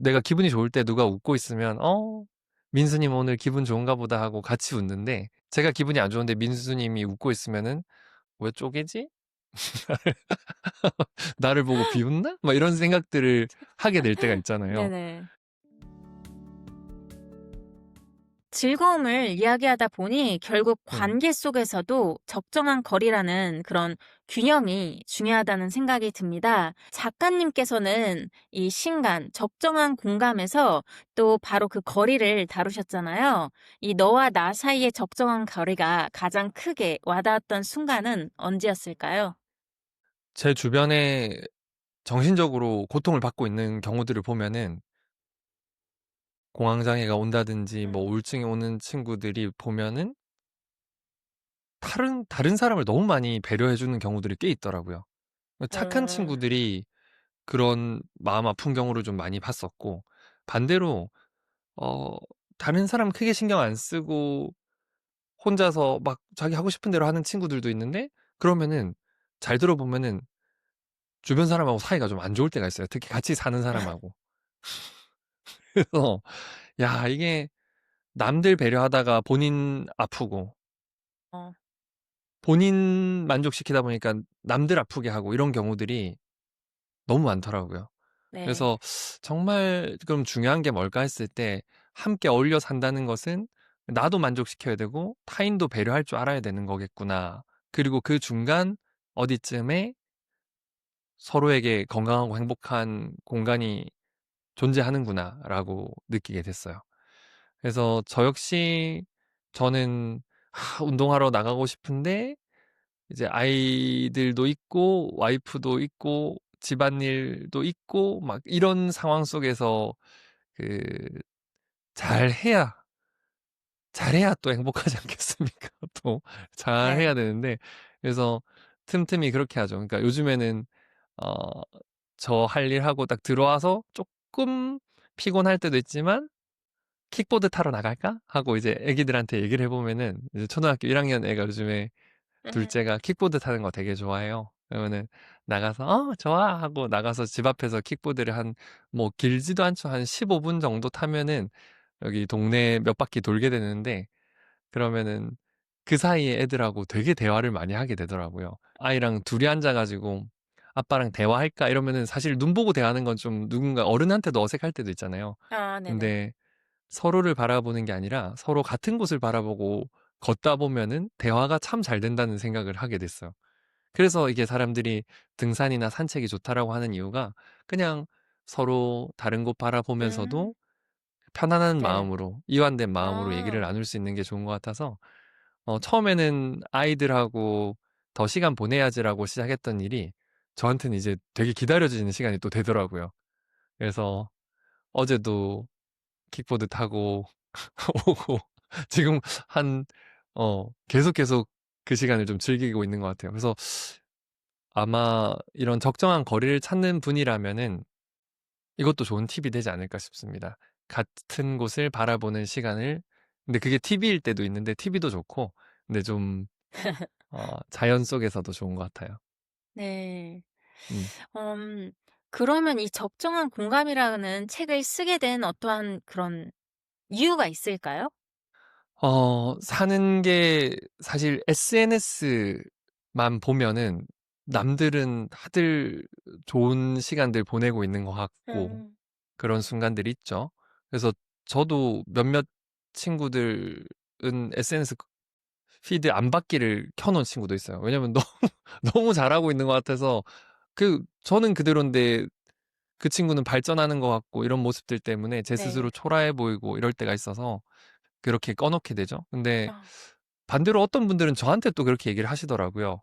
내가 기분이 좋을 때 누가 웃고 있으면 민수님 오늘 기분 좋은가 보다 하고 같이 웃는데 제가 기분이 안 좋은데 민수님이 웃고 있으면은 왜 쪼개지? 나를 보고 비웃나? 막 이런 생각들을 하게 될 때가 있잖아요. 네네. 즐거움을 이야기하다 보니 결국 네. 관계 속에서도 적정한 거리라는 그런 균형이 중요하다는 생각이 듭니다. 작가님께서는 이 신간, 적정한 공감에서 또 바로 그 거리를 다루셨잖아요. 이 너와 나 사이의 적정한 거리가 가장 크게 와닿았던 순간은 언제였을까요? 제 주변에 정신적으로 고통을 받고 있는 경우들을 보면은 공황장애가 온다든지 뭐 음. 우울증이 오는 친구들이 보면은 다른 사람을 너무 많이 배려해 주는 경우들이 꽤 있더라고요. 착한 어, 친구들이 그런 마음 아픈 경우를 좀 많이 봤었고 반대로 어 다른 사람 크게 신경 안 쓰고 혼자서 막 자기 하고 싶은 대로 하는 친구들도 있는데 그러면은 잘 들어보면은 주변 사람하고 사이가 좀 안 좋을 때가 있어요. 특히 같이 사는 사람하고. 그래서 야 이게 남들 배려하다가 본인 아프고 어, 본인 만족시키다 보니까 남들 아프게 하고 이런 경우들이 너무 많더라고요. 네. 그래서 정말 그럼 중요한 게 뭘까 했을 때 함께 어울려 산다는 것은 나도 만족시켜야 되고 타인도 배려할 줄 알아야 되는 거겠구나. 그리고 그 중간 어디쯤에 서로에게 건강하고 행복한 공간이 존재하는구나라고 느끼게 됐어요. 그래서 저 역시 저는 운동하러 나가고 싶은데 이제 아이들도 있고 와이프도 있고 집안일도 있고 막 이런 상황 속에서 그 잘해야 잘해야 또 행복하지 않겠습니까? 또 네. 잘해야 되는데 그래서 틈틈이 그렇게 하죠. 그러니까 요즘에는 어 저 할 일 하고 딱 들어와서 조금 피곤할 때도 있지만 '킥보드 타러 나갈까?' 하고 이제 애기들한테 얘기를 해 보면은 이제 초등학교 1 학년 애가 요즘에 음, 둘째가 킥보드 타는 거 되게 좋아해요. 그러면은 나가서 "어 좋아." 하고 나가서 집 앞에서 킥보드를 한 뭐 길지도 않죠. 한 15분 정도 타면은 여기 동네 몇 바퀴 돌게 되는데 그러면은 그 사이에 애들하고 되게 대화를 많이 하게 되더라고요. 아이랑 둘이 앉아 가지고 "아빠랑 대화할까?" 이러면은 사실 눈 보고 대화하는 건 좀 누군가 어른한테도 어색할 때도 있잖아요. 아, 네네. 근데 서로를 바라보는 게 아니라 서로 같은 곳을 바라보고 걷다 보면은 대화가 참 잘 된다는 생각을 하게 됐어요. 그래서 이게 사람들이 등산이나 산책이 좋다라고 하는 이유가 그냥 서로 다른 곳 음, 바라보면서도 편안한 네네. 마음으로 이완된 마음으로 얘기를 아, 나눌 수 있는 게 좋은 것 같아서 처음에는 아이들하고 더 시간 보내야지라고 시작했던 일이 저한테는 이제 되게 기다려지는 시간이 또 되더라고요. 그래서 어제도 킥보드 타고 오고 지금 한 계속 그 시간을 좀 즐기고 있는 것 같아요. 그래서 아마 이런 적정한 거리를 찾는 분이라면은 이것도 좋은 팁이 되지 않을까 싶습니다. 같은 곳을 바라보는 시간을 근데 그게 TV일 때도 있는데 TV도 좋고 근데 좀 자연 속에서도 좋은 것 같아요. 네. 음. 음, 그러면 이 적정한 공감이라는 책을 쓰게 된 어떠한 그런 이유가 있을까요? 사는 게 사실 SNS만 보면은 남들은 다들 좋은 시간들 보내고 있는 것 같고 음. 그런 순간들이 있죠. 그래서 저도 몇몇 친구들은 SNS 피드 안 받기를 켜놓은 친구도 있어요. 왜냐면 너무, 너무 잘하고 있는 것 같아서 저는 그대로인데 그 친구는 발전하는 것 같고 이런 모습들 때문에 제 스스로 네. 초라해 보이고 이럴 때가 있어서 그렇게 꺼놓게 되죠. 근데 아, 반대로 어떤 분들은 저한테 또 그렇게 얘기를 하시더라고요.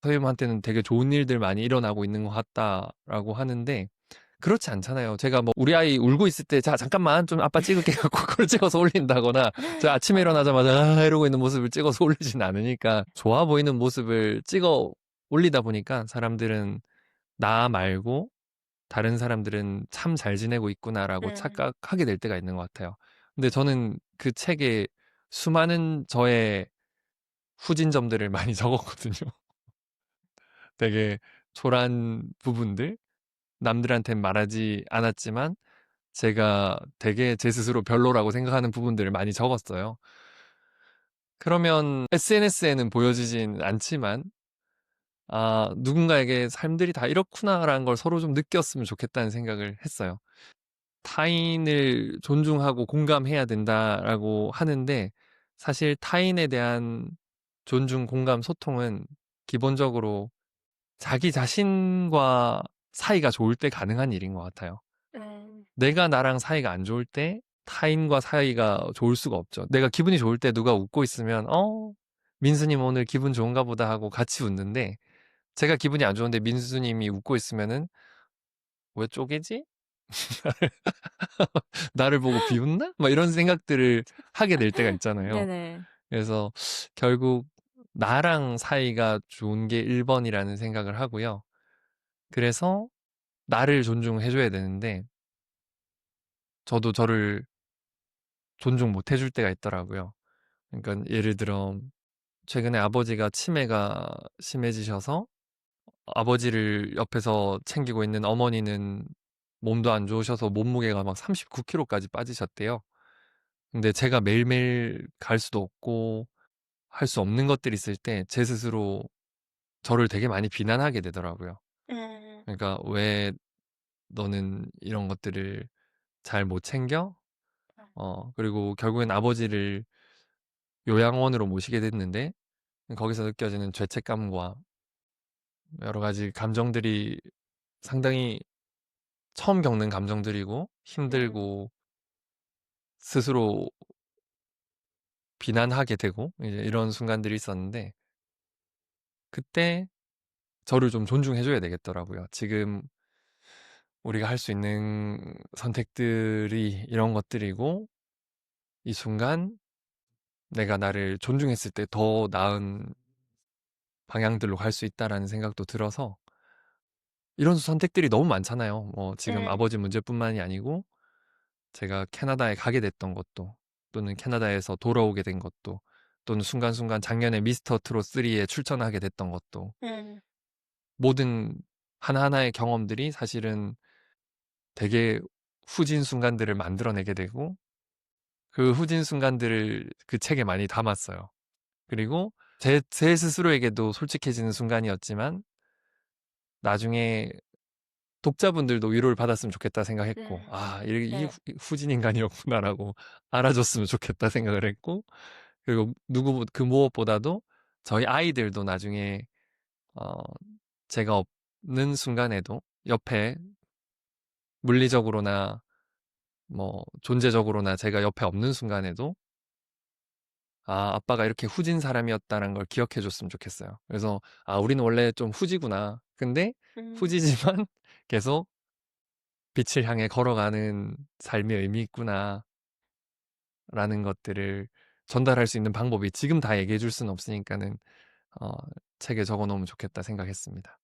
"선생님한테는 되게 좋은 일들 많이 일어나고 있는 것 같다."라고 하는데 그렇지 않잖아요. 제가 뭐 우리 아이 울고 있을 때 "자 잠깐만 좀 아빠 찍을게." 갖고 그걸 찍어서 올린다거나 제가 아침에 어, 일어나자마자 이러고 있는 모습을 찍어서 올리진 않으니까 좋아 보이는 모습을 찍어 올리다 보니까 사람들은 나 말고 '다른 사람들은 참 잘 지내고 있구나.'라고 음, 착각하게 될 때가 있는 것 같아요. 근데 저는 그 책에 수많은 저의 후진 점들을 많이 적었거든요. 되게 초라한 부분들, 남들한텐 말하지 않았지만 제가 되게 제 스스로 별로라고 생각하는 부분들을 많이 적었어요. 그러면 SNS에는 보여지진 않지만, 아, 누군가에게 삶들이 다 이렇구나라는 걸 서로 좀 느꼈으면 좋겠다는 생각을 했어요. 타인을 존중하고 공감해야 된다라고 하는데, 사실 타인에 대한 존중, 공감, 소통은 기본적으로 자기 자신과 사이가 좋을 때 가능한 일인 것 같아요. 내가 나랑 사이가 안 좋을 때 타인과 사이가 좋을 수가 없죠. 내가 기분이 좋을 때 누가 웃고 있으면, 민수님 오늘 기분 좋은가 보다 하고 같이 웃는데, 제가 기분이 안 좋은데 민수님이 웃고 있으면은, 왜 쪼개지? 나를 보고 비웃나? 막 이런 생각들을 하게 될 때가 있잖아요. 네네. 그래서 결국 나랑 사이가 좋은 게 1번이라는 생각을 하고요. 그래서 나를 존중해줘야 되는데, 저도 저를 존중 못 해줄 때가 있더라고요. 그러니까 예를 들어, 최근에 아버지가 치매가 심해지셔서 아버지를 옆에서 챙기고 있는 어머니는 몸도 안 좋으셔서 몸무게가 막 39kg까지 빠지셨대요. 근데 제가 매일매일 갈 수도 없고 할 수 없는 것들이 있을 때 제 스스로 저를 되게 많이 비난하게 되더라고요. 음. 그러니까 왜 너는 이런 것들을 잘 못 챙겨? 그리고 결국엔 아버지를 요양원으로 모시게 됐는데 거기서 느껴지는 죄책감과 여러 가지 감정들이 상당히 처음 겪는 감정들이고 음. 힘들고 스스로 비난하게 되고 이제 이런 순간들이 있었는데 그때 저를 좀 존중해 줘야 되겠더라고요. 지금 우리가 할 수 있는 선택들이 이런 것들이고 이 순간 내가 나를 존중했을 때 더 나은 방향들로 갈 수 있다라는 생각도 들어서 이런 선택들이 너무 많잖아요. 뭐 지금 네. 아버지 문제뿐만이 아니고 제가 캐나다에 가게 됐던 것도 또는 캐나다에서 돌아오게 된 것도 또는 순간순간 작년에 미스터 트롯 3에 출전하게 됐던 것도 음. 모든 하나하나의 경험들이 사실은 되게 후진 순간들을 만들어내게 되고 그 후진 순간들을 그 책에 많이 담았어요. 그리고 제 스스로에게도 솔직해지는 순간이었지만 나중에 독자분들도 위로를 받았으면 좋겠다 생각했고, 아, 이 네. 후진 인간이었구나라고 알아줬으면 좋겠다 생각을 했고, 그리고 그 무엇보다도 저희 아이들도 나중에, 어, 제가 없는 순간에도 옆에 물리적으로나 뭐 존재적으로나 제가 옆에 없는 순간에도 아, 아빠가 이렇게 후진 사람이었다는 걸 기억해 줬으면 좋겠어요. 그래서 아, 우리는 원래 좀 후지구나. 근데 음. 후지지만 계속 빛을 향해 걸어가는 삶의 의미 있구나. 라는 것들을 전달할 수 있는 방법이 지금 다 얘기해 줄 수는 없으니까는 어, 책에 적어 놓으면 좋겠다 생각했습니다.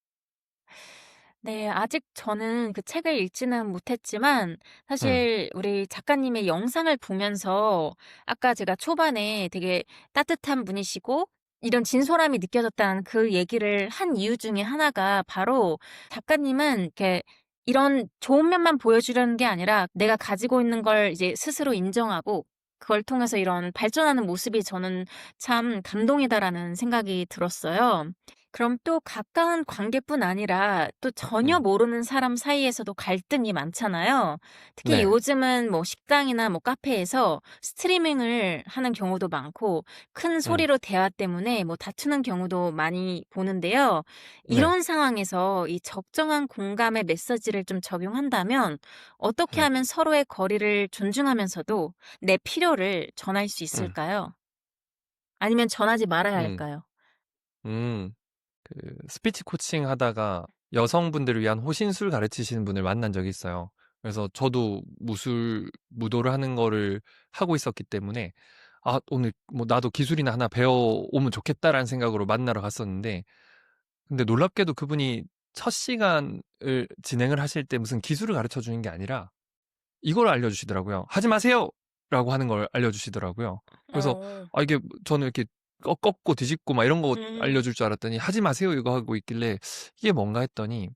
네. 아직 저는 그 책을 읽지는 못했지만 음, 사실 우리 작가님의 영상을 보면서 아까 제가 초반에 되게 따뜻한 분이시고 이런 진솔함이 느껴졌다는 그 얘기를 한 이유 중에 하나가 바로 작가님은 이렇게 이런 좋은 면만 보여주려는 게 아니라 내가 가지고 있는 걸 이제 스스로 인정하고 그걸 통해서 이런 발전하는 모습이 저는 참 감동이다라는 생각이 들었어요. 그럼 또 가까운 관계뿐 아니라 또 전혀 음, 모르는 사람 사이에서도 갈등이 많잖아요. 특히 네, 요즘은 뭐 식당이나 뭐 카페에서 스트리밍을 하는 경우도 많고 큰 음, 소리로 대화 때문에 뭐 다투는 경우도 많이 보는데요. 네, 이런 상황에서 이 적정한 공감의 메시지를 좀 적용한다면 어떻게 음, 하면 서로의 거리를 존중하면서도 내 필요를 전할 수 음, 있을까요? 아니면 전하지 말아야 음, 할까요? 그 스피치 코칭 하다가 여성분들을 위한 호신술 가르치시는 분을 만난 적이 있어요. 그래서 저도 무도를 하는 거를 하고 있었기 때문에 아, 오늘 뭐 나도 기술이나 하나 배워오면 좋겠다라는 생각으로 만나러 갔었는데 근데 놀랍게도 그분이 첫 시간을 진행을 하실 때 무슨 기술을 가르쳐 주는 게 아니라 이걸 알려주시더라고요. 하지 마세요! 라고 하는 걸 알려주시더라고요. 그래서, 어. 아, 이게 저는 이렇게 꺾고 뒤집고 막 이런 거 음. 알려줄 줄 알았더니 하지 마세요! 이거 하고 있길래 이게 뭔가 했더니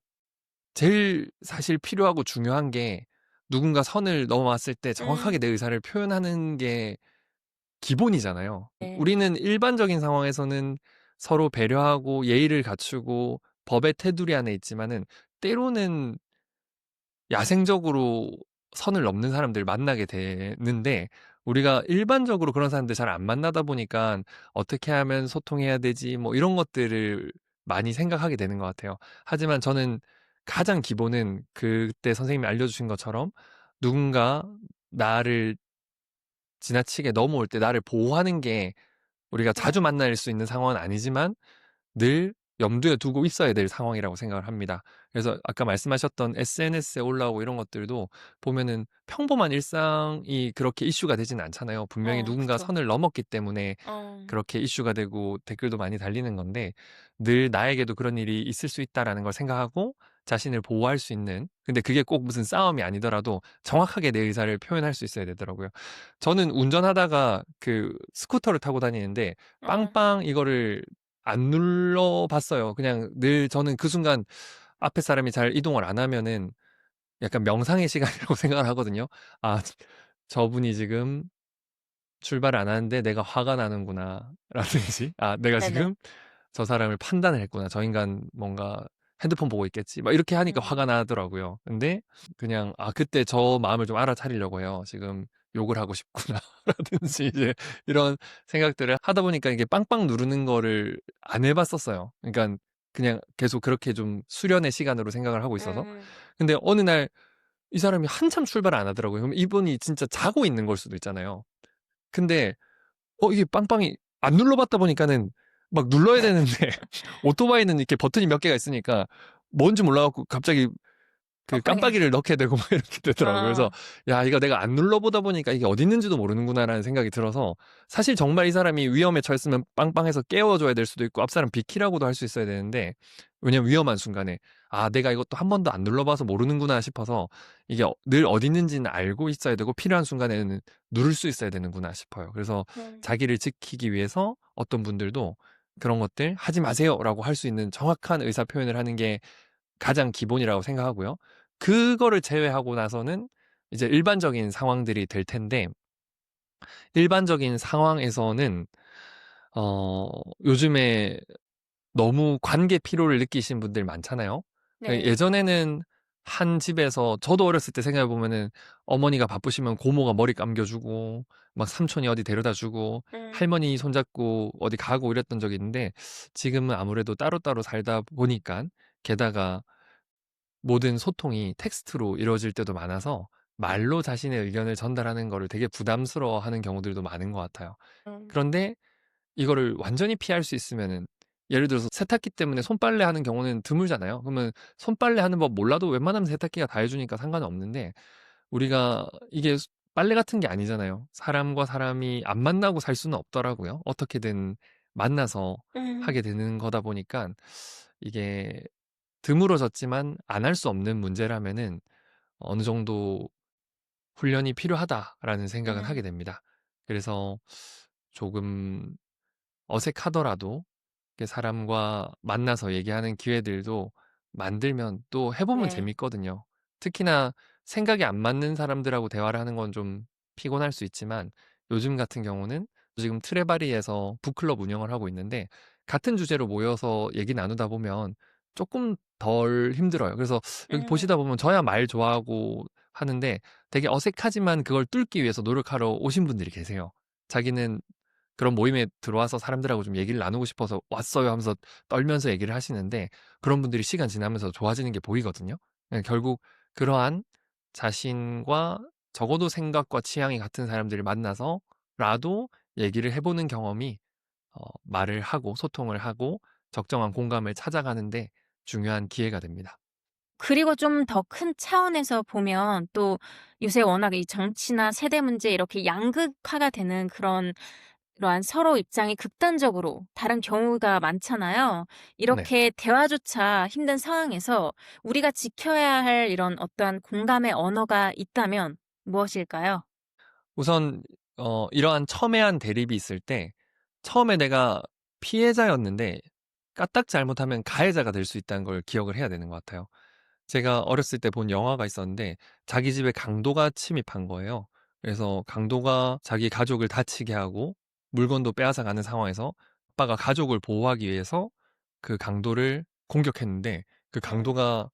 제일 사실 필요하고 중요한 게 누군가 선을 넘어왔을 때 정확하게 음. 내 의사를 표현하는 게 기본이잖아요. 네. 우리는 일반적인 상황에서는 서로 배려하고 예의를 갖추고 법의 테두리 안에 있지만은 때로는 야생적으로 선을 넘는 사람들 만나게 되는데 우리가 일반적으로 그런 사람들 잘 안 만나다 보니까 어떻게 하면 소통해야 되지 뭐 이런 것들을 많이 생각하게 되는 것 같아요. 하지만 저는 가장 기본은 그때 선생님이 알려주신 것처럼 누군가 나를 지나치게 넘어올 때 나를 보호하는 게 우리가 자주 음. 만날 수 있는 상황은 아니지만 늘 염두에 두고 있어야 될 상황이라고 생각을 합니다. 그래서 아까 말씀하셨던 SNS에 올라오고 이런 것들도 보면은 평범한 일상이 그렇게 이슈가 되지는 않잖아요. 분명히 누군가 그쵸. 선을 넘었기 때문에 어. 그렇게 이슈가 되고 댓글도 많이 달리는 건데 늘 나에게도 그런 일이 있을 수 있다라는 걸 생각하고 자신을 보호할 수 있는 근데 그게 꼭 무슨 싸움이 아니더라도 정확하게 내 의사를 표현할 수 있어야 되더라고요. 저는 운전하다가 그 스쿠터를 타고 다니는데 어. 빵빵 이거를 안 눌러봤어요. 그냥 늘 저는 그 순간 앞에 사람이 잘 이동을 안 하면은 약간 명상의 시간이라고 생각을 하거든요. 아, 저분이 지금 출발을 안 하는데 내가 화가 나는구나. 라든지, 아, 내가 네네. 지금 저 사람을 판단을 했구나. 저 인간 뭔가 핸드폰 보고 있겠지. 막 이렇게 하니까 화가 음. 나더라고요. 근데 그냥, 아, 그때 저 마음을 좀 알아차리려고 해요. 지금 욕을 하고 싶구나. 라든지 이제 이런 생각들을 하다 보니까 이게 빵빵 누르는 거를 안 해봤었어요. 그러니까 그냥 계속 그렇게 좀 수련의 시간으로 생각을 하고 있어서. 음. 근데 어느 날 이 사람이 한참 출발을 안 하더라고요. 그럼 이분이 진짜 자고 있는 걸 수도 있잖아요. 근데 이게 빵빵이 안 눌러봤다 보니까는 막 눌러야 되는데 오토바이는 이렇게 버튼이 몇 개가 있으니까 뭔지 몰라갖고 갑자기 그 깜빡이야. 깜빡이를 넣게 되고 막 이렇게 되더라고요. 그래서 어. 야, 이거 내가 안 눌러보다 보니까 이게 어디 있는지도 모르는구나라는 생각이 들어서 사실 정말 이 사람이 위험에 처했으면 빵빵해서 깨워줘야 될 수도 있고 앞 사람 비키라고도 할 수 있어야 되는데 왜냐면 위험한 순간에 아, 내가 이것도 한 번도 안 눌러봐서 모르는구나 싶어서 이게 늘 어디 있는지는 알고 있어야 되고 필요한 순간에는 누를 수 있어야 되는구나 싶어요. 그래서 음. 자기를 지키기 위해서 어떤 분들도 그런 것들 하지 마세요라고 할 수 있는 정확한 의사 표현을 하는 게 가장 기본이라고 생각하고요. 그거를 제외하고 나서는 이제 일반적인 상황들이 될 텐데, 일반적인 상황에서는, 요즘에 너무 관계 피로를 느끼신 분들 많잖아요. 네. 예전에는 한 집에서, 저도 어렸을 때 생각해보면은 어머니가 바쁘시면 고모가 머리 감겨주고, 막 삼촌이 어디 데려다 주고, 음. 할머니 손잡고 어디 가고 이랬던 적이 있는데, 지금은 아무래도 따로따로 살다 보니까, 게다가 모든 소통이 텍스트로 이루어질 때도 많아서 음. 말로 자신의 의견을 전달하는 거를 되게 부담스러워하는 경우들도 많은 것 같아요. 음. 그런데 이거를 완전히 피할 수 있으면은 예를 들어서 세탁기 때문에 손빨래 하는 경우는 드물잖아요. 그러면 손빨래 하는 법 몰라도 웬만하면 세탁기가 다 해주니까 상관은 없는데 우리가 이게 빨래 같은 게 아니잖아요. 사람과 사람이 안 만나고 살 수는 없더라고요. 어떻게든 만나서 음. 하게 되는 거다 보니까 이게 드물어졌지만 안 할 수 없는 문제라면은 어느 정도 훈련이 필요하다라는 생각은 하게 음. 됩니다. 그래서 조금 어색하더라도 이렇게 사람과 만나서 얘기하는 기회들도 만들면 또 해보면 네. 재밌거든요. 특히나 생각이 안 맞는 사람들하고 대화를 하는 건 좀 피곤할 수 있지만 요즘 같은 경우는 지금 트레바리에서 북클럽 운영을 하고 있는데 같은 주제로 모여서 얘기 나누다 보면 조금 덜 힘들어요. 그래서 여기 음. 보시다 보면 저야 말 좋아하고 하는데 되게 어색하지만 그걸 뚫기 위해서 노력하러 오신 분들이 계세요. 자기는 그런 모임에 들어와서 사람들하고 좀 얘기를 나누고 싶어서 왔어요 하면서 떨면서 얘기를 하시는데 그런 분들이 시간 지나면서 좋아지는 게 보이거든요. 결국 그러한 자신과 적어도 생각과 취향이 같은 사람들을 만나서라도 얘기를 해보는 경험이 말을 하고 소통을 하고 적정한 공감을 찾아가는데 중요한 기회가 됩니다. 그리고 좀 더 큰 차원에서 보면 또 요새 워낙 이 정치나 세대 문제 이렇게 양극화가 되는 그러한 서로 입장이 극단적으로 다른 경우가 많잖아요. 네. 이렇게 대화조차 힘든 상황에서 우리가 지켜야 할 이런 어떠한 공감의 언어가 있다면 무엇일까요? 우선 이러한 첨예한 대립이 있을 때 처음에 내가 피해자였는데 까딱 잘못하면 가해자가 될 수 있다는 걸 기억을 해야 되는 것 같아요. 제가 어렸을 때 본 영화가 있었는데 자기 집에 강도가 침입한 거예요. 그래서 강도가 자기 가족을 다치게 하고 물건도 빼앗아 가는 상황에서 아빠가 가족을 보호하기 위해서 그 강도를 공격했는데 그 음. 강도가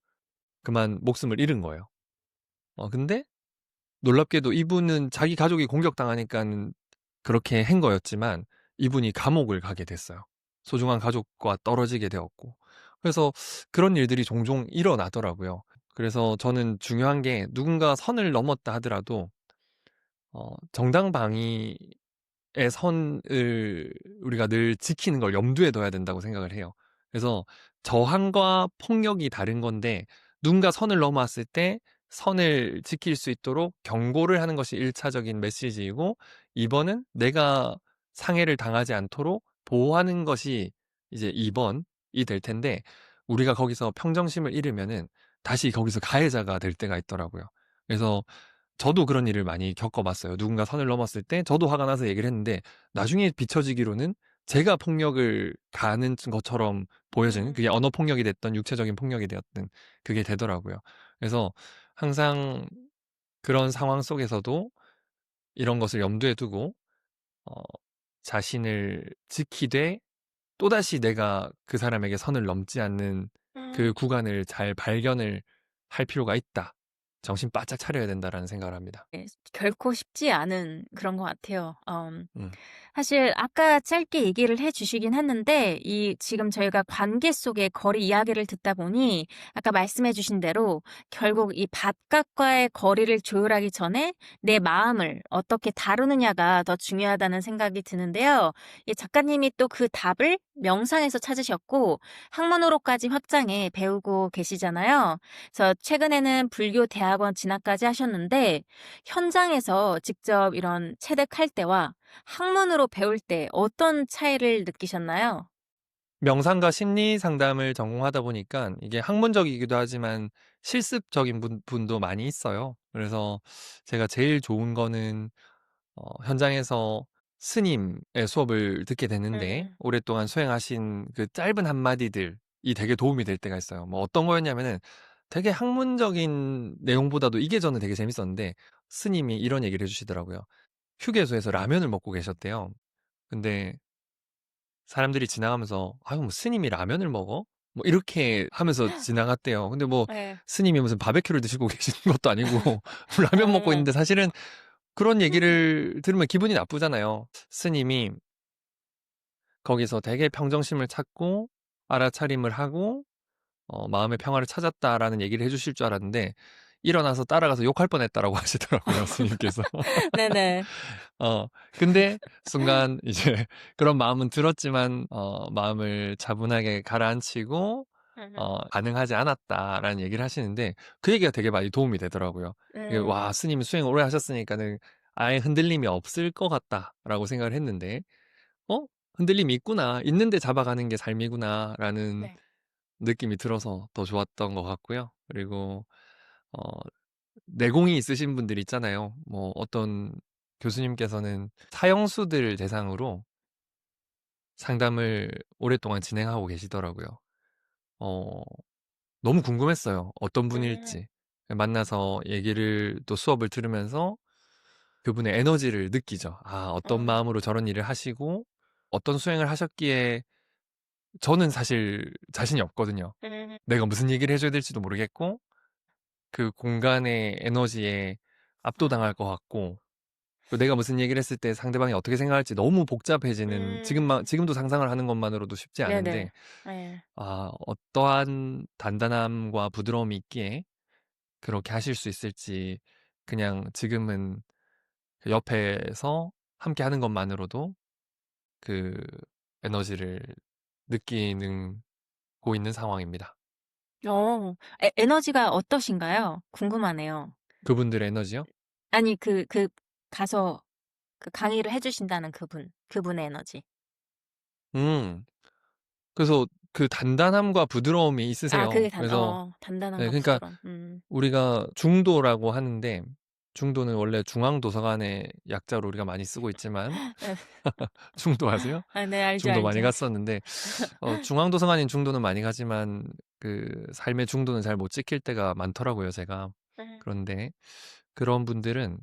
그만 목숨을 잃은 거예요. 근데 놀랍게도 이분은 자기 가족이 공격당하니깐 그렇게 한 거였지만 이분이 감옥을 가게 됐어요. 소중한 가족과 떨어지게 되었고. 그래서 그런 일들이 종종 일어나더라고요. 그래서 저는 중요한 게 누군가 선을 넘었다 하더라도 정당방위의 선을 우리가 늘 지키는 걸 염두에 둬야 된다고 생각을 해요. 그래서 저항과 폭력이 다른 건데 누군가 선을 넘어왔을 때 선을 지킬 수 있도록 경고를 하는 것이 1차적인 메시지이고 2번은 내가 상해를 당하지 않도록 보호하는 것이 이제 2번이 될 텐데 우리가 거기서 평정심을 잃으면은 다시 거기서 가해자가 될 때가 있더라고요. 그래서 저도 그런 일을 많이 겪어봤어요. 누군가 선을 넘었을 때 저도 화가 나서 얘기를 했는데 나중에 비춰지기로는 제가 폭력을 가하는 것처럼 보여지는 그게 언어 폭력이 됐던 육체적인 폭력이 되었든 그게 되더라고요. 그래서 항상 그런 상황 속에서도 이런 것을 염두에 두고 어, 자신을 지키되 또다시 내가 그 사람에게 선을 넘지 않는 그 음. 구간을 잘 발견을 할 필요가 있다. 정신 바짝 차려야 된다라는 생각을 합니다. 예. 결코 쉽지 않은 그런 것 같아요. 음. 사실 아까 짧게 얘기를 해 주시긴 했는데 이 지금 저희가 관계 속의 거리 이야기를 듣다 보니 아까 말씀해 주신 대로 결국 이 바깥과의 거리를 조율하기 전에 내 마음을 어떻게 다루느냐가 더 중요하다는 생각이 드는데요. 이 작가님이 또 그 답을 명상에서 찾으셨고 학문으로까지 확장해 배우고 계시잖아요. 그래서 최근에는 불교 대학원 진학까지 하셨는데 현장에서 직접 이런 체득할 때와 학문으로 배울 때 어떤 차이를 느끼셨나요? 명상과 심리 상담을 전공하다 보니까 이게 학문적이기도 하지만 실습적인 분도 많이 있어요. 그래서 제가 제일 좋은 거는 현장에서 스님의 수업을 듣게 됐는데 음. 오랫동안 수행하신 그 짧은 한마디들이 되게 도움이 될 때가 있어요. 뭐 어떤 거였냐면은 되게 학문적인 내용보다도 이게 저는 되게 재밌었는데 스님이 이런 얘기를 해주시더라고요. 휴게소에서 라면을 먹고 계셨대요. 근데 사람들이 지나가면서 아유 뭐 스님이 라면을 먹어? 뭐 이렇게 하면서 지나갔대요. 근데 뭐 네. 스님이 무슨 바베큐를 드시고 계시는 것도 아니고 라면 먹고 어. 있는데 사실은 그런 얘기를 들으면 기분이 나쁘잖아요. 스님이 거기서 되게 평정심을 찾고 알아차림을 하고 마음의 평화를 찾았다라는 얘기를 해주실 줄 알았는데 일어나서 따라가서 욕할 뻔했다라고 하시더라고요, 스님께서. 네네. 근데 순간 이제 그런 마음은 들었지만 마음을 차분하게 가라앉히고 음. 반응하지 않았다라는 얘기를 하시는데 그 얘기가 되게 많이 도움이 되더라고요. 이게 음. 와, 스님이 수행 오래 하셨으니까는 아예 흔들림이 없을 것 같다라고 생각을 했는데 어? 흔들림이 있구나. 있는데 잡아가는 게 삶이구나라는 네. 느낌이 들어서 더 좋았던 것 같고요. 그리고 어, 내공이 있으신 분들 있잖아요. 뭐 어떤 교수님께서는 사형수들 대상으로 상담을 오랫동안 진행하고 계시더라고요. 어, 너무 궁금했어요. 어떤 음. 분일지. 만나서 얘기를 또 수업을 들으면서 그분의 에너지를 느끼죠. 아, 어떤 어. 마음으로 저런 일을 하시고 어떤 수행을 하셨기에 저는 사실 자신이 없거든요. 음. 내가 무슨 얘기를 해줘야 될지도 모르겠고 그 공간의 에너지에 압도당할 것 같고 또 내가 무슨 얘기를 했을 때 상대방이 어떻게 생각할지 너무 복잡해지는 음. 지금도 상상을 하는 것만으로도 쉽지 네네. 않은데 예. 어떠한 단단함과 부드러움이 있기에 그렇게 하실 수 있을지 그냥 지금은 그 옆에서 함께 하는 것만으로도 그 에너지를 느끼는 고 있는 상황입니다. 에너지가 어떠신가요? 궁금하네요. 그분들의 에너지요? 아니 가서 그 강의를 해 주신다는 그분의 에너지. 음. 그래서 그 단단함과 부드러움이 아 있으세요. 그게 그래서 네, 단단함과 그러니까 부드러움. 우리가 중도라고 하는데 중도는 원래 중앙도서관의 약자로 우리가 많이 쓰고 있지만 네. 중도 아세요? 아, 네, 알죠, 중도 많이 알죠. 갔었는데 중앙도서관인 중도는 많이 가지만 그 삶의 중도는 잘 못 지킬 때가 많더라고요, 제가. 그런데 그런 분들은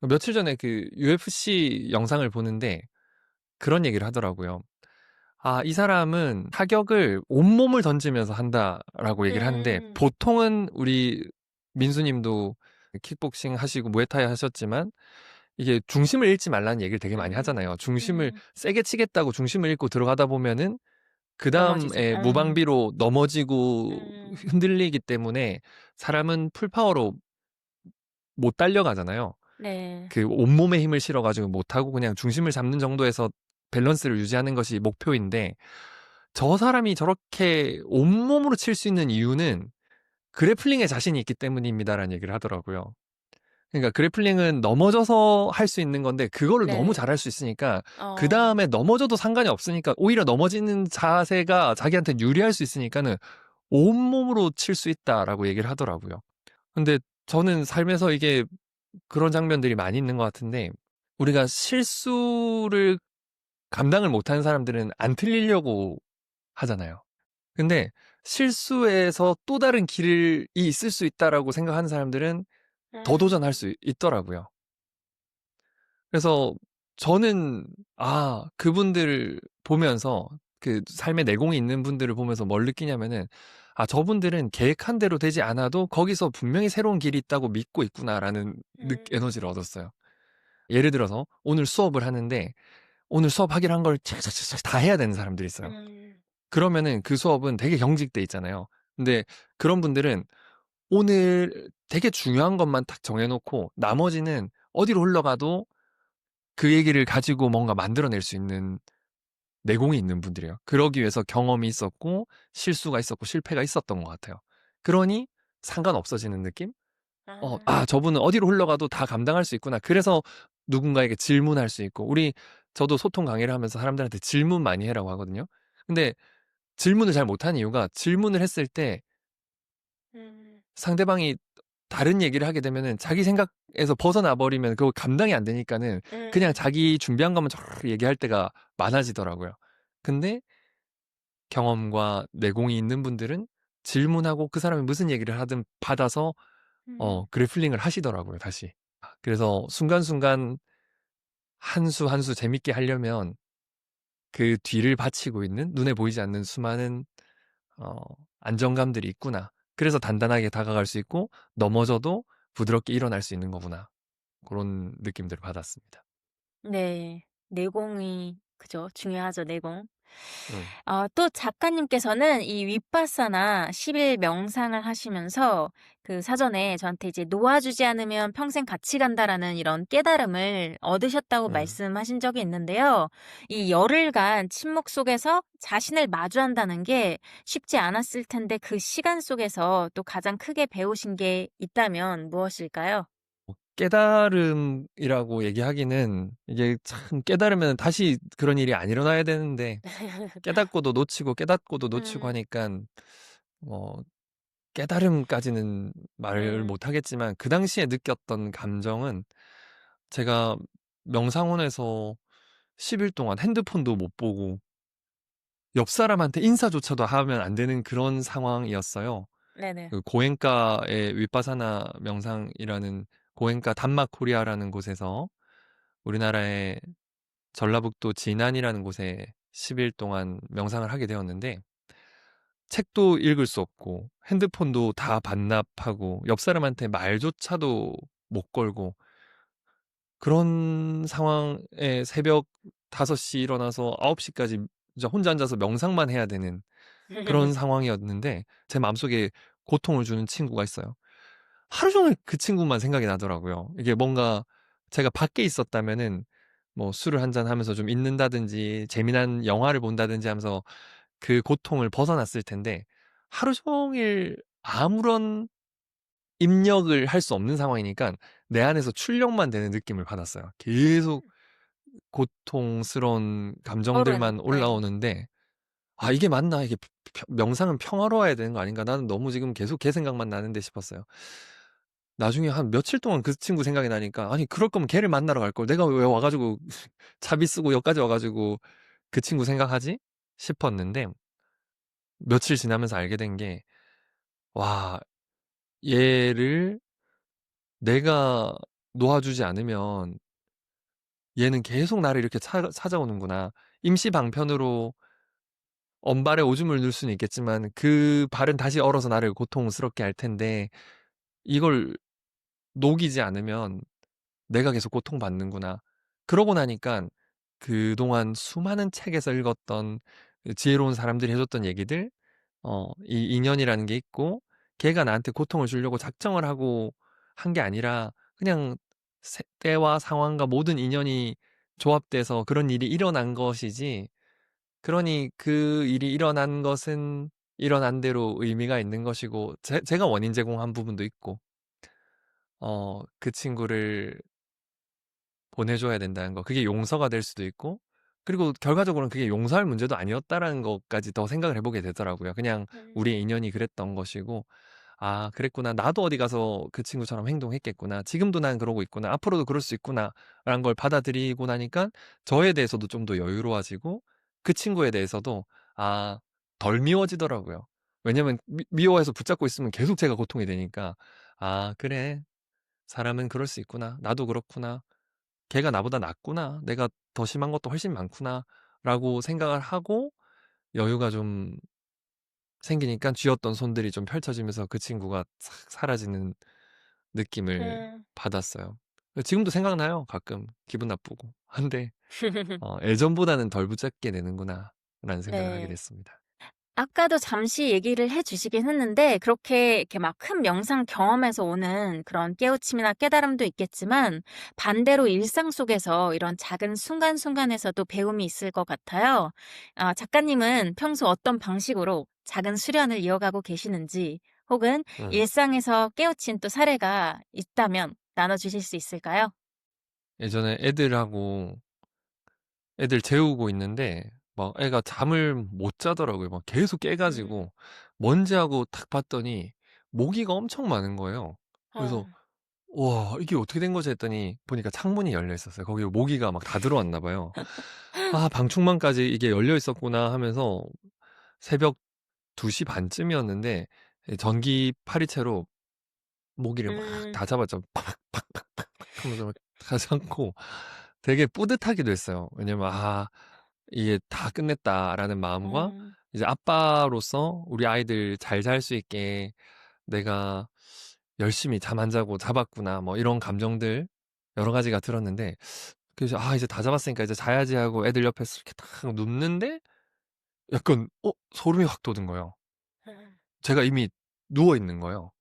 며칠 전에 그 UFC 영상을 보는데 그런 얘기를 하더라고요. 아, 이 사람은 타격을 온몸을 던지면서 한다라고 얘기를 하는데 음, 보통은 우리 민수님도 킥복싱 하시고 무에타이 하셨지만 이게 중심을 잃지 말라는 얘기를 되게 많이 하잖아요. 중심을 음, 세게 치겠다고 중심을 잃고 들어가다 보면은 그 넘어지죠. 다음에 무방비로 넘어지고 음, 흔들리기 때문에 사람은 풀파워로 못 달려가잖아요. 네. 그 온몸에 힘을 실어가지고 못하고 그냥 중심을 잡는 정도에서 밸런스를 유지하는 것이 목표인데 저 사람이 저렇게 온몸으로 칠 수 있는 이유는 그래플링에 자신이 있기 때문입니다라는 얘기를 하더라고요. 그러니까 그래플링은 넘어져서 할 수 있는 건데 그거를 너무 네. 잘할 수 있으니까 그 어, 다음에 넘어져도 상관이 없으니까 오히려 넘어지는 자세가 자기한테 유리할 수 있으니까는 온몸으로 칠 수 있다라고 얘기를 하더라고요. 근데 저는 삶에서 이게 그런 장면들이 많이 있는 것 같은데 우리가 실수를 감당을 못하는 사람들은 안 틀리려고 하잖아요. 근데 실수에서 또 다른 길이 있을 수 있다라고 생각하는 사람들은 더 도전할 음, 수 있더라고요. 그래서 저는 그분들을 보면서 그 삶의 내공이 있는 분들을 보면서 뭘 느끼냐면은 저분들은 계획한 대로 되지 않아도 거기서 분명히 새로운 길이 있다고 믿고 있구나라는 에너지를 음, 얻었어요. 예를 들어서 오늘 수업을 하는데 오늘 수업하기로 한 걸 착착착착 다 해야 되는 사람들이 있어요. 음, 그러면은 그 수업은 되게 경직돼 있잖아요. 근데 그런 분들은 오늘 되게 중요한 것만 딱 정해놓고 나머지는 어디로 흘러가도 그 얘기를 가지고 뭔가 만들어낼 수 있는 내공이 있는 분들이에요. 그러기 위해서 경험이 있었고 실수가 있었고 실패가 있었던 것 같아요. 그러니 상관없어지는 느낌? 아, 저분은 어디로 흘러가도 다 감당할 수 있구나. 그래서 누군가에게 질문할 수 있고 저도 소통 강의를 하면서 사람들한테 질문 많이 해라고 하거든요. 근데 질문을 잘 못하는 이유가 질문을 했을 때 음, 상대방이 다른 얘기를 하게 되면은 자기 생각에서 벗어나 버리면 그거 감당이 안 되니까는 그냥 음, 자기 준비한 것만 쫙 얘기할 때가 많아지더라고요. 근데 경험과 내공이 있는 분들은 질문하고 그 사람이 무슨 얘기를 하든 받아서 그래플링을 하시더라고요, 다시. 그래서 순간순간 한 수 한 수 재밌게 하려면 그 뒤를 바치고 있는 눈에 보이지 않는 수많은 어, 안정감들이 있구나. 그래서 단단하게 다가갈 수 있고 넘어져도 부드럽게 일어날 수 있는 거구나. 그런 느낌들을 받았습니다. 네. 내공이, 그죠. 중요하죠, 내공. 음, 또 작가님께서는 이 윗바사나 10일 명상을 하시면서 그 사전에 저한테 이제 놓아주지 않으면 평생 같이 간다라는 이런 깨달음을 얻으셨다고 음. 말씀하신 적이 있는데요. 이 열흘간 침묵 속에서 자신을 마주한다는 게 쉽지 않았을 텐데 그 시간 속에서 또 가장 크게 배우신 게 있다면 무엇일까요? 깨달음이라고 얘기하기는 이게 참 깨달으면 다시 그런 일이 안 일어나야 되는데 깨닫고도 놓치고 깨닫고도 놓치고 음, 하니까 뭐 깨달음까지는 말을 음, 못 하겠지만 그 당시에 느꼈던 감정은 제가 명상원에서 10일 동안 핸드폰도 못 보고 옆 사람한테 인사조차도 하면 안 되는 그런 상황이었어요. 네네. 그 고엔카의 윗바사나 명상이라는 고엔카 단막 코리아라는 곳에서 우리나라의 전라북도 진안이라는 곳에 10일 동안 명상을 하게 되었는데 책도 읽을 수 없고 핸드폰도 다 반납하고 옆 사람한테 말조차도 못 걸고 그런 상황에 새벽 5시 일어나서 9시까지 혼자 앉아서 명상만 해야 되는 그런 상황이었는데 제 마음속에 고통을 주는 친구가 있어요. 하루 종일 그 친구만 생각이 나더라고요. 이게 뭔가 제가 밖에 있었다면은 뭐 술을 한잔 하면서 좀 잊는다든지 재미난 영화를 본다든지 하면서 그 고통을 벗어났을 텐데 하루 종일 아무런 입력을 할 수 없는 상황이니까 내 안에서 출력만 되는 느낌을 받았어요. 계속 고통스러운 어른, 감정들만 네. 올라오는데 이게 맞나? 이게 명상은 평화로워야 되는 거 아닌가? 나는 너무 지금 계속 걔 생각만 나는데 싶었어요. 나중에 한 며칠 동안 그 친구 생각이 나니까 '아니 그럴 거면 걔를 만나러 갈 걸. 내가 왜 와 가지고 차비 쓰고 여기까지 와 가지고 그 친구 생각하지?' 싶었는데 며칠 지나면서 알게 된 게 '와 얘를 내가 놓아주지 않으면 얘는 계속 나를 이렇게 찾아오는구나.' 임시 방편으로 언발에 오줌을 누를 수는 있겠지만 그 발은 다시 얼어서 나를 고통스럽게 할 텐데 이걸 녹이지 않으면 내가 계속 고통받는구나. 그러고 나니까 그동안 수많은 책에서 읽었던 그 지혜로운 사람들이 해줬던 얘기들, 이 인연이라는 게 있고, 걔가 나한테 고통을 주려고 작정을 하고 한 게 아니라, 그냥 때와 상황과 모든 인연이 조합돼서 그런 일이 일어난 것이지, 그러니 그 일이 일어난 것은 일어난 대로 의미가 있는 것이고, 제가 원인 제공한 부분도 있고, 그 친구를 보내줘야 된다는 거. 그게 용서가 될 수도 있고, 그리고 결과적으로는 그게 용서할 문제도 아니었다라는 것까지 더 생각을 해보게 되더라고요. 그냥 우리의 음. 인연이 그랬던 것이고, 아, 그랬구나. 나도 어디 가서 그 친구처럼 행동했겠구나. 지금도 난 그러고 있구나. 앞으로도 그럴 수 있구나. 라는 걸 받아들이고 나니까 저에 대해서도 좀 더 여유로워지고, 그 친구에 대해서도, 아, 덜 미워지더라고요. 왜냐면 미워해서 붙잡고 있으면 계속 제가 고통이 되니까, 아, 그래. 사람은 그럴 수 있구나. 나도 그렇구나. 걔가 나보다 낫구나. 내가 더 심한 것도 훨씬 많구나. 라고 생각을 하고 여유가 좀 생기니까 쥐었던 손들이 좀 펼쳐지면서 그 친구가 싹 사라지는 느낌을 음. 받았어요. 지금도 생각나요. 가끔 기분 나쁘고. 한데 예전보다는 덜 붙잡게 되는구나. 라는 생각을 하게 네. 됐습니다. 아까도 잠시 얘기를 해 주시긴 했는데 그렇게 이렇게 막 큰 명상 경험에서 오는 그런 깨우침이나 깨달음도 있겠지만 반대로 일상 속에서 이런 작은 순간순간에서도 배움이 있을 것 같아요. 작가님은 평소 어떤 방식으로 작은 수련을 이어가고 계시는지 혹은 음. 일상에서 깨우친 또 사례가 있다면 나눠 주실 수 있을까요? 예전에 애들 재우고 있는데 막 애가 잠을 못 자더라고요. 막 계속 음. 깨가지고 뭔지 하고 탁 봤더니 모기가 엄청 많은 거예요. 그래서 어. 와 이게 어떻게 된 거지 했더니 보니까 창문이 열려 있었어요. 거기 모기가 막 다 들어왔나 봐요. 아 방충망까지 이게 열려 있었구나 하면서 새벽 2시 반쯤이었는데 전기 파리채로 모기를 막 음. 다 잡았죠. 팍팍팍팍 하면서 막 다 잡고 되게 뿌듯하기도 했어요. 왜냐면 이게 다 끝냈다라는 마음과 음. 이제 아빠로서 우리 아이들 잘 잘 수 있게 내가 열심히 잠 안 자고 잡았구나 뭐 이런 감정들 여러 가지가 들었는데 그래서 이제 다 잡았으니까 이제 자야지 하고 애들 옆에서 이렇게 딱 눕는데 약간 소름이 확 돋은 거예요. 음. 제가 이미 누워 있는 거예요.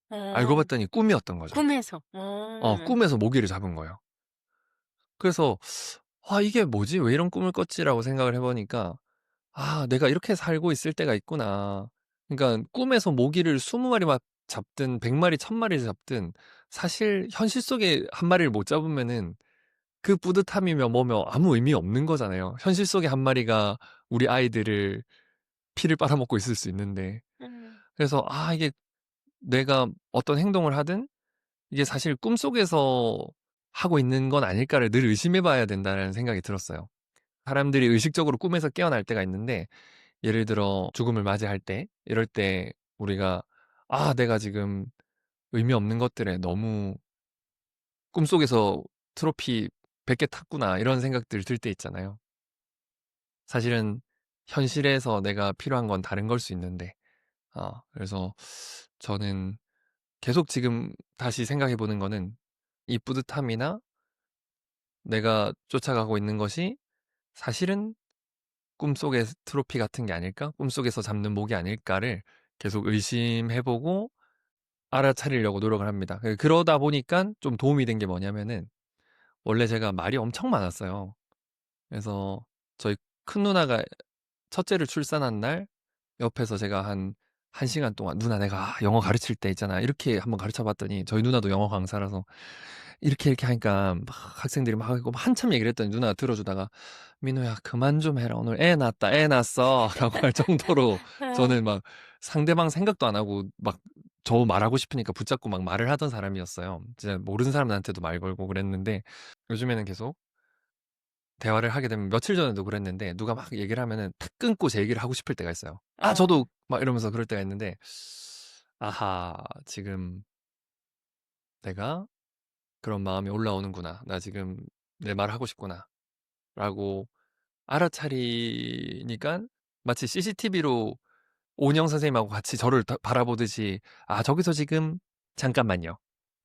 알고 어. 봤더니 꿈이었던 거죠. 꿈에서. 꿈에서 모기를 잡은 거예요. 그래서 이게 뭐지? 왜 이런 꿈을 꿨지라고 생각을 해보니까 내가 이렇게 살고 있을 때가 있구나. 그러니까 꿈에서 모기를 20마리 잡든 100마리, 1000마리 잡든 사실 현실 속에 한 마리를 못 잡으면은 그 뿌듯함이며 뭐며 아무 의미 없는 거잖아요. 현실 속에 한 마리가 우리 아이들을 피를 빨아먹고 있을 수 있는데. 음. 그래서 이게 내가 어떤 행동을 하든 이게 사실 꿈속에서 하고 있는 건 아닐까를 늘 의심해 봐야 된다는 생각이 들었어요. 사람들이 의식적으로 꿈에서 깨어날 때가 있는데 예를 들어 죽음을 맞이할 때 이럴 때 우리가 내가 지금 의미 없는 것들에 너무 꿈속에서 트로피 100개 탔구나 이런 생각들 들 때 있잖아요. 사실은 현실에서 내가 필요한 건 다른 걸 수 있는데 그래서 저는 계속 지금 다시 생각해 보는 거는 이 뿌듯함이나 내가 쫓아가고 있는 것이 사실은 꿈속의 트로피 같은 게 아닐까? 꿈속에서 잡는 목이 아닐까를 계속 의심해 보고 알아차리려고 노력을 합니다. 그러다 보니까 좀 도움이 된 게 뭐냐면은 원래 제가 말이 엄청 많았어요. 그래서 저희 큰 누나가 첫째를 출산한 날 옆에서 제가 한 1시간 동안 누나 내가 영어 가르칠 때 있잖아. 이렇게 한번 가르쳐 봤더니 저희 누나도 영어 강사라서 이렇게 하니까 막 학생들이 막 하고 한참 얘기를 했더니 누나가 들어주다가 민호야 그만 좀 해라. 오늘 애 낳았다. 애 낳았어. 라고 할 정도로 아. 저는 막 상대방 생각도 안 하고 막 저 말하고 싶으니까 붙잡고 막 말을 하던 사람이었어요. 진짜 모르는 사람한테도 말 걸고 그랬는데 요즘에는 계속 대화를 하게 되면 며칠 전에도 그랬는데 누가 막 얘기를 하면은 탁 끊고 제 얘기를 하고 싶을 때가 있어요. 아, 어. 저도 막 이러면서 그럴 때가 있는데 아하, 지금 내가 그런 마음이 올라오는구나. 나 지금 내 말 하고 싶구나. 라고 알아차리니까 마치 CCTV로 오은영 선생님하고 같이 저를 바라보듯이 아, 저기서 지금 잠깐만요.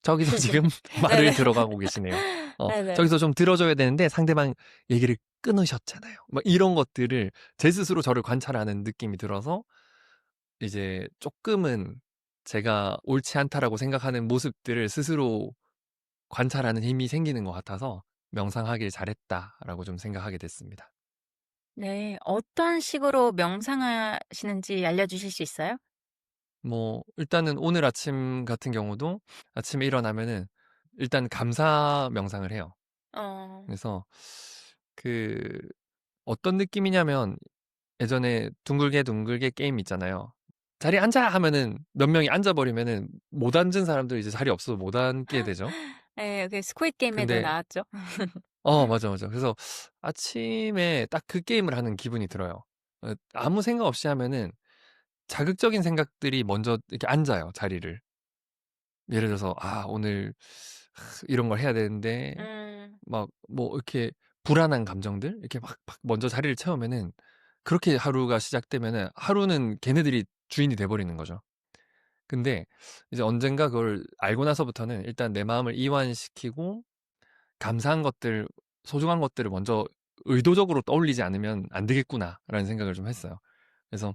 저기서 지금 말을 네네. 들어가고 계시네요. 네네. 저기서 좀 들어줘야 되는데 상대방 얘기를 끊으셨잖아요. 막 이런 것들을 제 스스로 저를 관찰하는 느낌이 들어서 이제 조금은 제가 옳지 않다라고 생각하는 모습들을 스스로 관찰하는 힘이 생기는 것 같아서 명상하길 잘했다라고 좀 생각하게 됐습니다. 네. 어떤 식으로 명상하시는지 알려주실 수 있어요? 뭐 일단은 오늘 아침 같은 경우도 아침에 일어나면은 일단 감사 명상을 해요. 어. 그래서 그 어떤 느낌이냐면 예전에 둥글게 둥글게 게임 있잖아요. 자리에 앉아 하면은 몇 명이 앉아버리면은 못 앉은 사람들 이제 자리 없어서 못 앉게 되죠. 예. 그 스퀴드 게임에도 근데 나왔죠. 맞아, 맞아. 그래서 아침에 딱 그 게임을 하는 기분이 들어요. 아무 생각 없이 하면은 자극적인 생각들이 먼저 이렇게 앉아요, 자리를. 예를 들어서 아, 오늘 이런 걸 해야 되는데 음. 막 뭐 이렇게 불안한 감정들 이렇게 막 먼저 자리를 채우면은 그렇게 하루가 시작되면은 하루는 걔네들이 주인이 돼 버리는 거죠. 근데 이제 언젠가 그걸 알고 나서부터는 일단 내 마음을 이완시키고 감사한 것들, 소중한 것들을 먼저 의도적으로 떠올리지 않으면 안 되겠구나라는 생각을 좀 했어요. 그래서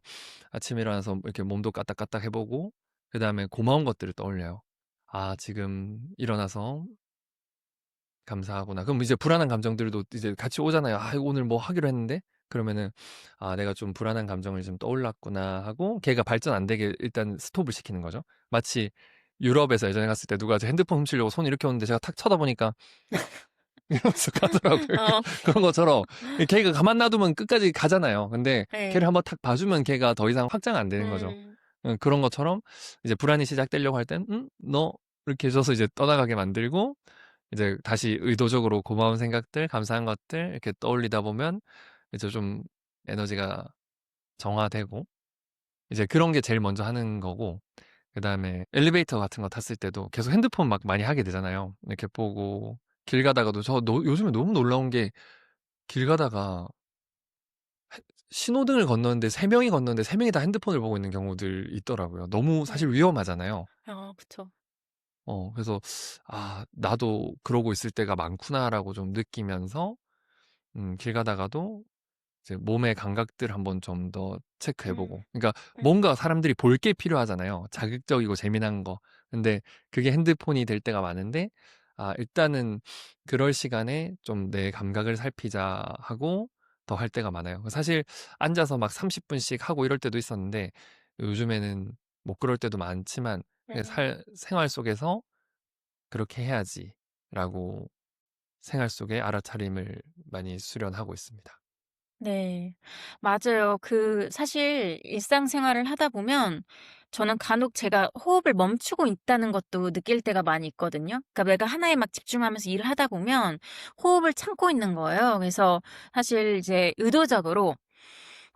아침에 일어나서 이렇게 몸도 까딱까딱 해보고 그다음에 고마운 것들을 떠올려요. 아, 지금 일어나서 감사하구나. 그럼 이제 불안한 감정들도 이제 같이 오잖아요. 아, 오늘 뭐 하기로 했는데? 그러면은, 아, 내가 좀 불안한 감정을 좀 떠올랐구나 하고, 걔가 발전 안 되게 일단 스톱을 시키는 거죠. 마치 유럽에서 예전에 갔을 때 누가 제 핸드폰 훔치려고 손 이렇게 오는데 제가 탁 쳐다보니까 이러면서 가더라고요. 어. 그런 것처럼 걔가 가만 놔두면 끝까지 가잖아요. 근데 걔를 네. 한번 탁 봐주면 걔가 더 이상 확장 안 되는 거죠. 음. 그런 것처럼 이제 불안이 시작되려고 할 땐, 너 이렇게 해줘서 이제 떠나가게 만들고 이제 다시 의도적으로 고마운 생각들, 감사한 것들 이렇게 떠올리다 보면 이제 좀 에너지가 정화되고 이제 그런 게 제일 먼저 하는 거고 그다음에 엘리베이터 같은 거 탔을 때도 계속 핸드폰 막 많이 하게 되잖아요. 이렇게 보고 길 가다가도 요즘에 너무 놀라운 게 길 가다가 신호등을 건너는데 세 명이 건너는데 세 명이 다 핸드폰을 보고 있는 경우들 있더라고요. 너무 사실 네. 위험하잖아요. 그쵸. 그래서 아, 나도 그러고 있을 때가 많구나라고 좀 느끼면서 길 가다가도 이제 몸의 감각들 한번 좀 더 음. 체크해보고. 그러니까 음. 뭔가 사람들이 볼 게 필요하잖아요. 자극적이고 재미난 거. 근데 그게 핸드폰이 될 때가 많은데, 아, 일단은 그럴 시간에 좀 내 감각을 살피자 하고 더 할 때가 많아요. 사실 앉아서 막 30분씩 하고 이럴 때도 있었는데, 요즘에는 못 그럴 때도 많지만, 그냥 음. 생활 속에서 그렇게 해야지라고 생활 속에 알아차림을 많이 수련하고 있습니다. 네. 맞아요. 사실 일상생활을 하다 보면 저는 간혹 제가 호흡을 멈추고 있다는 것도 느낄 때가 많이 있거든요. 그러니까 내가 하나에 막 집중하면서 일을 하다 보면 호흡을 참고 있는 거예요. 그래서 사실 이제 의도적으로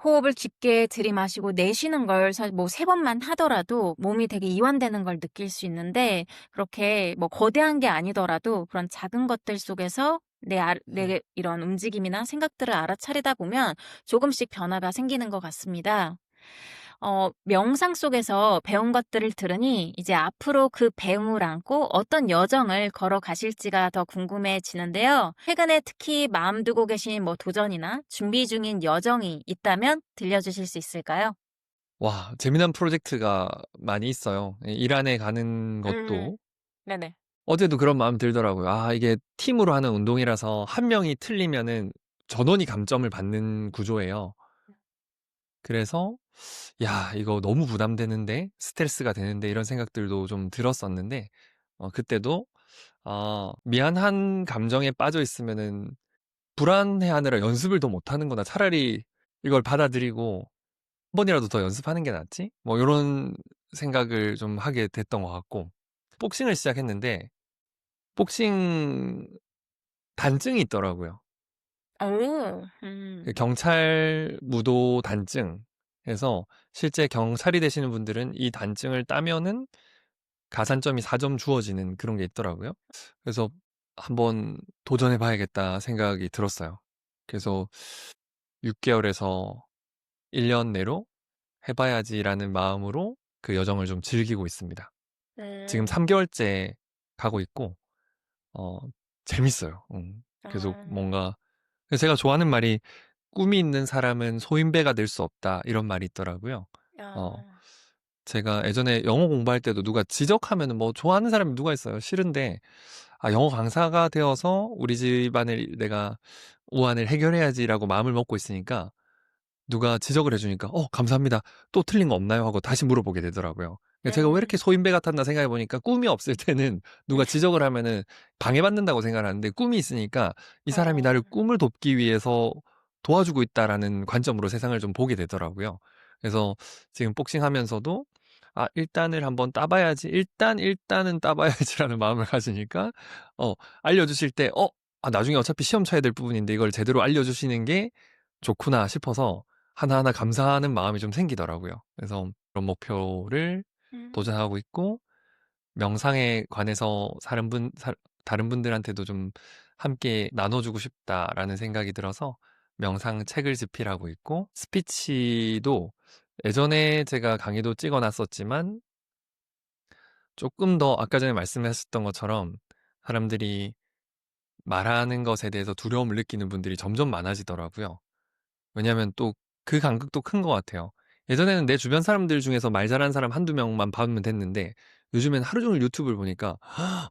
호흡을 깊게 들이마시고 내쉬는 걸 사실 뭐 3번만 하더라도 몸이 되게 이완되는 걸 느낄 수 있는데 그렇게 뭐 거대한 게 아니더라도 그런 작은 것들 속에서 내 이런 움직임이나 생각들을 알아차리다 보면 조금씩 변화가 생기는 것 같습니다. 명상 속에서 배운 것들을 들으니 이제 앞으로 그 배움을 안고 어떤 여정을 걸어가실지가 더 궁금해지는데요. 최근에 특히 마음 두고 계신 뭐 도전이나 준비 중인 여정이 있다면 들려주실 수 있을까요? 와, 재미난 프로젝트가 많이 있어요. 일 안에 가는 음. 것도 네네. 어제도 그런 마음 들더라고요. 아, 이게 팀으로 하는 운동이라서 한 명이 틀리면은 전원이 감점을 받는 구조예요. 그래서 야, 이거 너무 부담되는데 스트레스가 되는데 이런 생각들도 좀 들었었는데 그때도 미안한 감정에 빠져 있으면은 불안해하느라 연습을 더 못하는구나. 차라리 이걸 받아들이고 한 번이라도 더 연습하는 게 낫지? 뭐 요런 생각을 좀 하게 됐던 것 같고, 복싱을 시작했는데 복싱 단증이 있더라고요. 오. 그 경찰 무도 단증 해서 실제 경찰이 되시는 분들은 이 단증을 따면은 가산점이 4점 주어지는 그런 게 있더라고요. 그래서 한번 도전해 봐야겠다 생각이 들었어요. 그래서 6개월에서 1년 내로 해봐야지라는 마음으로 그 여정을 좀 즐기고 있습니다. 지금 네. 3개월째 가고 있고, 어, 재밌어요. 계속 아. 뭔가, 제가 좋아하는 말이 꿈이 있는 사람은 소인배가 될 수 없다, 이런 말이 있더라고요. 어, 아. 제가 예전에 영어 공부할 때도 누가 지적하면은 뭐 좋아하는 사람이 누가 있어요. 싫은데, 영어 강사가 되어서 우리 집안을 내가 우한을 해결해야지라고 마음을 먹고 있으니까 누가 지적을 해주니까 감사합니다. 또 틀린 거 없나요? 하고 다시 물어보게 되더라고요. 그러니까 제가 왜 이렇게 소인배 같았나 생각해 보니까 꿈이 없을 때는 누가 지적을 하면은 방해받는다고 생각을 하는데 꿈이 있으니까 이 사람이 나를 아. 꿈을 돕기 위해서 도와주고 있다라는 관점으로 세상을 좀 보게 되더라고요. 그래서 지금 복싱하면서도 일단을 한번 따봐야지. 일단은 따봐야지라는 마음을 가지니까 알려주실 때 나중에 어차피 시험 쳐야 될 부분인데 이걸 제대로 알려주시는 게 좋구나 싶어서 하나하나 감사하는 마음이 좀 생기더라고요. 그래서 그런 목표를 음. 도전하고 있고, 명상에 관해서 다른 분들한테도 좀 함께 나눠주고 싶다라는 생각이 들어서 명상 책을 집필하고 있고, 스피치도 예전에 제가 강의도 찍어놨었지만 조금 더 아까 전에 말씀하셨던 것처럼 사람들이 말하는 것에 대해서 두려움을 느끼는 분들이 점점 많아지더라고요. 왜냐면 또 그 간극도 큰 것 같아요. 예전에는 내 주변 사람들 중에서 말 잘하는 사람 한두 명만 봐주면 됐는데 요즘엔 하루 종일 유튜브를 보니까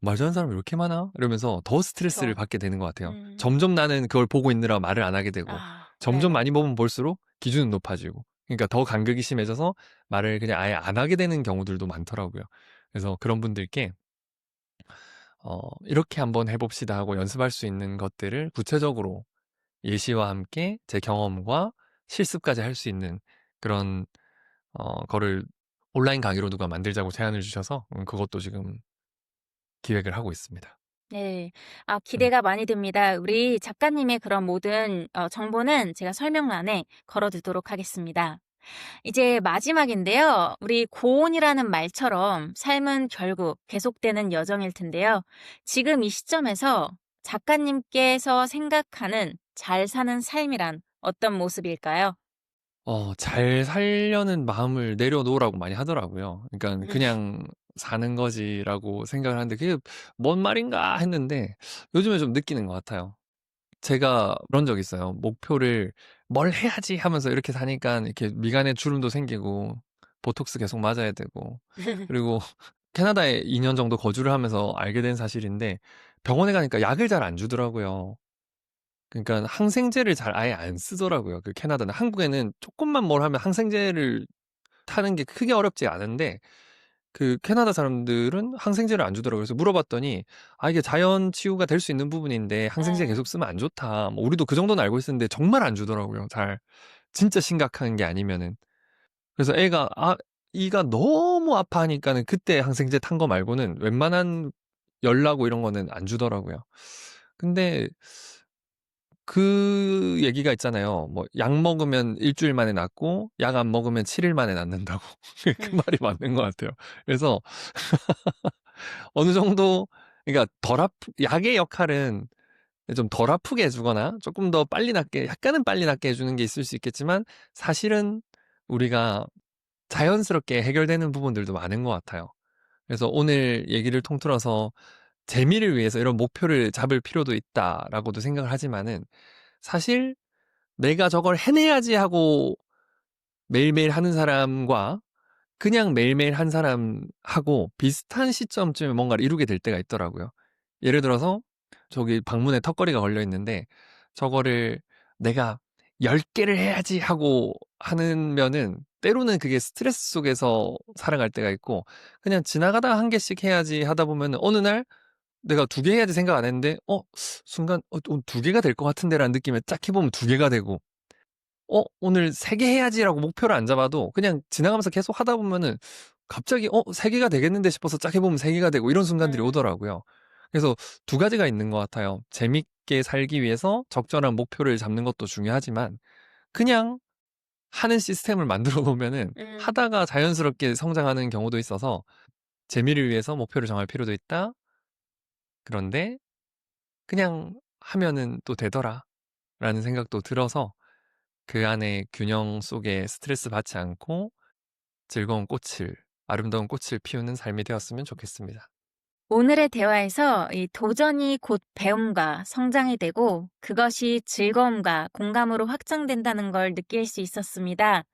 말 잘하는 사람이 이렇게 많아? 이러면서 더 스트레스를 그쵸. 받게 되는 것 같아요. 음. 점점 나는 그걸 보고 있느라 말을 안 하게 되고 아, 점점 네네. 많이 보면 볼수록 기준은 높아지고 그러니까 더 간극이 심해져서 말을 그냥 아예 안 하게 되는 경우들도 많더라고요. 그래서 그런 분들께 이렇게 한번 해봅시다 하고 연습할 수 있는 것들을 구체적으로 예시와 함께 제 경험과 실습까지 할 수 있는 그런 거를 온라인 강의로 누가 만들자고 제안을 주셔서 그것도 지금 기획을 하고 있습니다. 네. 음. 기대가 많이 됩니다. 우리 작가님의 그런 모든 정보는 제가 설명란에 걸어 두도록 하겠습니다. 이제 마지막인데요. 우리 고온이라는 말처럼 삶은 결국 계속되는 여정일 텐데요. 지금 이 시점에서 작가님께서 생각하는 잘 사는 삶이란 어떤 모습일까요? 잘 살려는 마음을 내려놓으라고 많이 하더라고요. 그러니까 그냥 사는 거지라고 생각을 하는데 그게 뭔 말인가 했는데 요즘에 좀 느끼는 것 같아요. 제가 그런 적 있어요. 목표를 뭘 해야지 하면서 이렇게 사니까 이렇게 미간에 주름도 생기고 보톡스 계속 맞아야 되고 그리고 캐나다에 2년 정도 거주를 하면서 알게 된 사실인데 병원에 가니까 약을 잘 안 주더라고요. 그러니까 항생제를 잘 아예 안 쓰더라고요. 그 캐나다는. 한국에는 조금만 뭘 하면 항생제를 타는 게 크게 어렵지 않은데 그 캐나다 사람들은 항생제를 안 주더라고요. 그래서 물어봤더니 이게 자연 치유가 될 수 있는 부분인데 항생제 아, 계속 쓰면 안 좋다. 뭐 우리도 그 정도는 알고 있었는데 정말 안 주더라고요. 잘. 진짜 심각한 게 아니면은. 그래서 애가 이가 너무 아파하니까는 그때 항생제 탄 거 말고는 웬만한 열 나고 이런 거는 안 주더라고요. 근데 그 얘기가 있잖아요. 뭐 약 먹으면 일주일 만에 낫고 약 안 먹으면 7일 만에 낫는다고. 그 음, 말이 맞는 것 같아요. 그래서 어느 정도 그러니까 약의 역할은 좀 덜 아프게 해주거나 조금 더 빨리 낫게 약간은 빨리 낫게 해주는 게 있을 수 있겠지만 사실은 우리가 자연스럽게 해결되는 부분들도 많은 것 같아요. 그래서 오늘 얘기를 통틀어서 재미를 위해서 이런 목표를 잡을 필요도 있다라고도 생각을 하지만은 사실 내가 저걸 해내야지 하고 매일매일 하는 사람과 그냥 매일매일 한 사람하고 비슷한 시점쯤에 뭔가를 이루게 될 때가 있더라고요. 예를 들어서 저기 방문에 턱걸이가 걸려 있는데 저거를 내가 10개를 해야지 하고 하면은 때로는 그게 스트레스 속에서 살아갈 때가 있고 그냥 지나가다 한 개씩 해야지 하다 보면은 어느 날 내가 2개 해야지 생각 안 했는데 순간 2개가 될 것 같은데라는 느낌에 짝 해보면 2개가 되고 오늘 3개 해야지라고 목표를 안 잡아도 그냥 지나가면서 계속 하다 보면은 갑자기 3개가 되겠는데 싶어서 짝 해보면 3개가 되고 이런 순간들이 오더라고요. 그래서 두 가지가 있는 것 같아요. 재밌게 살기 위해서 적절한 목표를 잡는 것도 중요하지만 그냥 하는 시스템을 만들어 놓으면은 음. 하다가 자연스럽게 성장하는 경우도 있어서 재미를 위해서 목표를 정할 필요도 있다. 그런데 그냥 하면은 또 되더라. 라는 생각도 들어서 그 안에 균형 속에 스트레스 받지 않고 즐거운 꽃을, 아름다운 꽃을 피우는 삶이 되었으면 좋겠습니다. 오늘의 대화에서 이 도전이 곧 배움과 성장이 되고 그것이 즐거움과 공감으로 확장된다는 걸 느낄 수 있었습니다.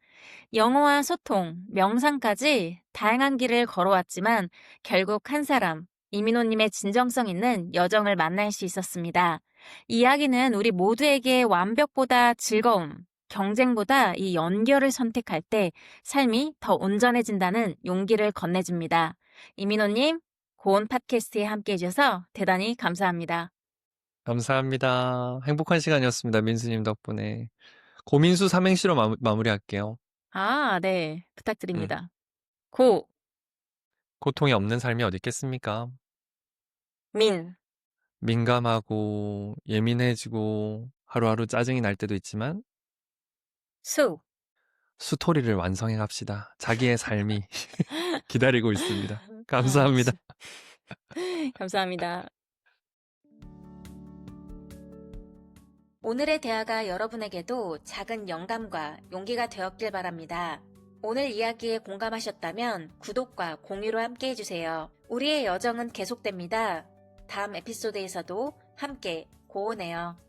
영어와 소통, 명상까지 다양한 길을 걸어왔지만 결국 한 사람, 이민호님의 진정성 있는 여정을 만날 수 있었습니다. 이 이야기는 우리 모두에게 완벽보다 즐거움, 경쟁보다 이 연결을 선택할 때 삶이 더 온전해진다는 용기를 건네줍니다. 이민호님, 고온 팟캐스트에 함께 해주셔서 대단히 감사합니다. 감사합니다. 행복한 시간이었습니다. 민수님 덕분에. 고민수 삼행시로 마무리할게요. 네. 음, 부탁드립니다. 고, 고통이 없는 삶이 어디 있겠습니까? 민, 민감하고 예민해지고 하루하루 짜증이 날 때도 있지만 수. 스토리를 완성해 갑시다. 자기의 삶이 기다리고 있습니다. 아, 감사합니다. 감사합니다. 오늘의 대화가 여러분에게도 작은 영감과 용기가 되었길 바랍니다. 오늘 이야기에 공감하셨다면 구독과 공유로 함께 해주세요. 우리의 여정은 계속됩니다. 다음 에피소드에서도 함께 고운해요.